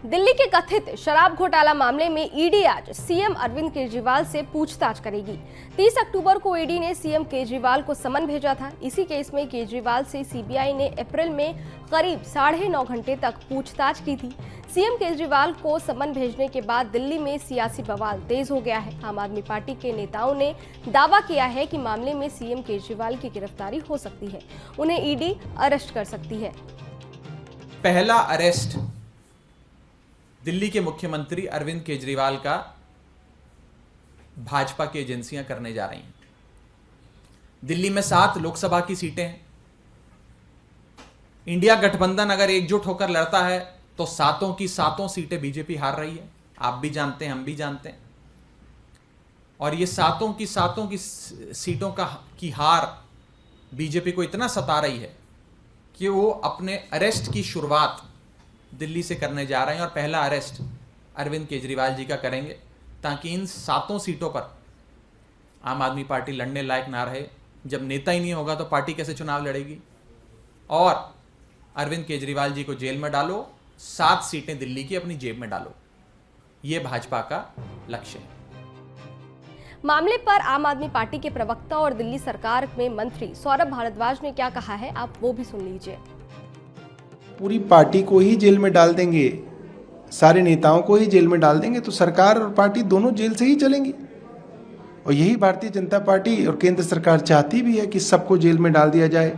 दिल्ली के कथित शराब घोटाला मामले में ईडी आज सीएम अरविंद केजरीवाल से पूछताछ करेगी। 30 अक्टूबर को ईडी ने सीएम केजरीवाल को समन भेजा था। इसी केस में केजरीवाल से सीबीआई ने अप्रैल में करीब 9.5 घंटे तक पूछताछ की थी। सीएम केजरीवाल को समन भेजने के बाद दिल्ली में सियासी बवाल तेज हो गया है। आम आदमी पार्टी के नेताओं ने दावा किया है कि मामले में सीएम केजरीवाल की गिरफ्तारी हो सकती है, उन्हें ईडी अरेस्ट कर सकती है। पहला अरेस्ट दिल्ली के मुख्यमंत्री अरविंद केजरीवाल का भाजपा की एजेंसियां करने जा रही हैं। दिल्ली में 7 लोकसभा की सीटें हैं। इंडिया गठबंधन अगर एकजुट होकर लड़ता है तो 7 की 7 सीटें बीजेपी हार रही है। आप भी जानते हैं, हम भी जानते हैं। और ये 7 की 7 की सीटों की हार बीजेपी को इतना सता रही है कि वो अपने अरेस्ट की शुरुआत दिल्ली से करने जा रहे हैं और पहला अरेस्ट अरविंद केजरीवाल जी का करेंगे, ताकि इन 7 सीटों पर आम आदमी पार्टी लड़ने लायक ना रहे। जब नेता ही नहीं होगा तो पार्टी कैसे चुनाव लड़ेगी। और अरविंद केजरीवाल जी को जेल में डालो, 7 सीटें दिल्ली की अपनी जेब में डालो, ये भाजपा का लक्ष्य है। मामले पर आम आदमी पार्टी के प्रवक्ता और दिल्ली सरकार में मंत्री सौरभ भारद्वाज ने क्या कहा है, आप वो भी सुन लीजिए। पूरी पार्टी को ही जेल में डाल देंगे, सारे नेताओं को ही जेल में डाल देंगे तो सरकार और पार्टी दोनों जेल से ही चलेंगी। और यही भारतीय जनता पार्टी और केंद्र सरकार चाहती भी है कि सबको जेल में डाल दिया जाए,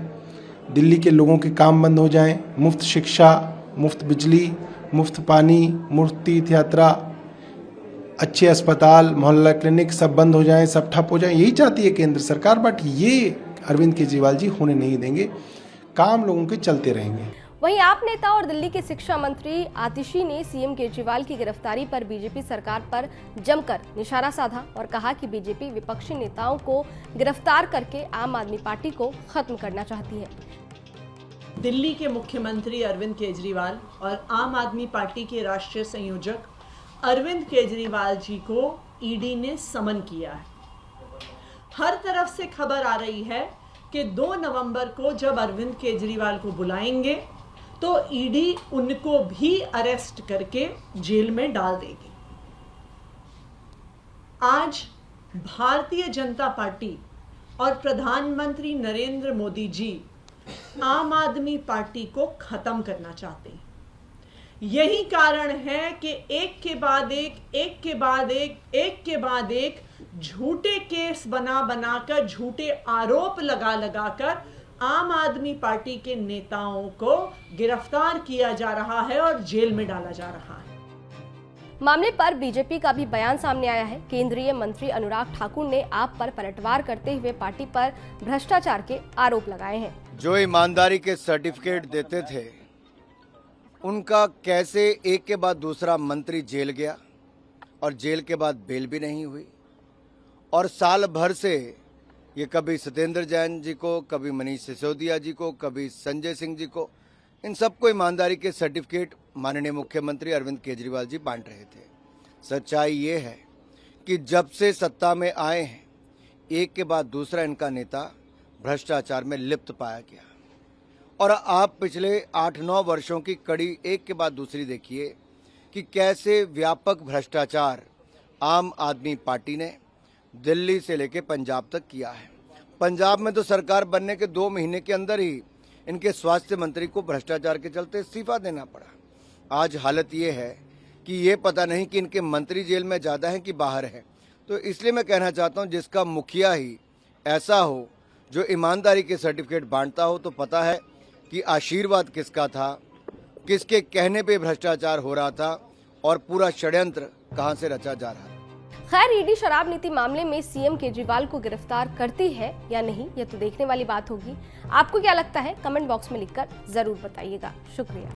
दिल्ली के लोगों के काम बंद हो जाएं, मुफ्त शिक्षा, मुफ्त बिजली, मुफ्त पानी, मुफ्त तीर्थ यात्रा, अच्छे अस्पताल, मोहल्ला क्लिनिक सब बंद हो जाएं, सब ठप हो जाएं। यही चाहती है केंद्र सरकार, बट ये अरविंद केजरीवाल जी होने नहीं देंगे। काम लोगों के चलते रहेंगे। वहीं आप नेता और दिल्ली के शिक्षा मंत्री आतिशी ने सीएम केजरीवाल की गिरफ्तारी पर बीजेपी सरकार पर जमकर निशाना साधा और कहा कि बीजेपी विपक्षी नेताओं को गिरफ्तार करके आम आदमी पार्टी को खत्म करना चाहती है। दिल्ली के मुख्यमंत्री अरविंद केजरीवाल और आम आदमी पार्टी के राष्ट्रीय संयोजक अरविंद केजरीवाल जी को ईडी ने समन किया है। हर तरफ से खबर आ रही है कि 2 नवंबर को जब अरविंद केजरीवाल को बुलाएंगे तो ईडी उनको भी अरेस्ट करके जेल में डाल देगी। आज भारतीय जनता पार्टी और प्रधानमंत्री नरेंद्र मोदी जी आम आदमी पार्टी को खत्म करना चाहते हैं। यही कारण है कि एक के बाद एक झूठे केस बनाकर, झूठे आरोप लगाकर आम आदमी पार्टी के नेताओं को गिरफ्तार किया जा रहा है और जेल में डाला जा रहा है। मामले पर बीजेपी का भी बयान सामने आया है। केंद्रीय मंत्री अनुराग ठाकुर ने आप पर पलटवार करते हुए पार्टी पर भ्रष्टाचार के आरोप लगाए हैं। जो ईमानदारी के सर्टिफिकेट देते थे, उनका कैसे एक के बाद दूसरा मंत्री जेल गया और जेल के बाद बेल भी नहीं हुई। और साल भर से ये कभी सत्येंद्र जैन जी को, कभी मनीष सिसोदिया जी को, कभी संजय सिंह जी को, इन सबको ईमानदारी के सर्टिफिकेट माननीय मुख्यमंत्री अरविंद केजरीवाल जी बांट रहे थे। सच्चाई ये है कि जब से सत्ता में आए हैं, एक के बाद दूसरा इनका नेता भ्रष्टाचार में लिप्त पाया गया। और आप पिछले 8-9 वर्षों की कड़ी एक के बाद दूसरी देखिए कि कैसे व्यापक भ्रष्टाचार आम आदमी पार्टी ने दिल्ली से लेकर पंजाब तक किया है। पंजाब में तो सरकार बनने के 2 महीने के अंदर ही इनके स्वास्थ्य मंत्री को भ्रष्टाचार के चलते इस्तीफा देना पड़ा। आज हालत ये है कि ये पता नहीं कि इनके मंत्री जेल में ज़्यादा हैं कि बाहर हैं। तो इसलिए मैं कहना चाहता हूँ, जिसका मुखिया ही ऐसा हो जो ईमानदारी के सर्टिफिकेट बांटता हो, तो पता है कि आशीर्वाद किसका था, किसके कहने पे भ्रष्टाचार हो रहा था और पूरा षड्यंत्र कहां से रचा जा रहा है। खैर, ईडी शराब नीति मामले में सीएम केजरीवाल को गिरफ्तार करती है या नहीं, ये तो देखने वाली बात होगी। आपको क्या लगता है, कमेंट बॉक्स में लिखकर जरूर बताइएगा। शुक्रिया।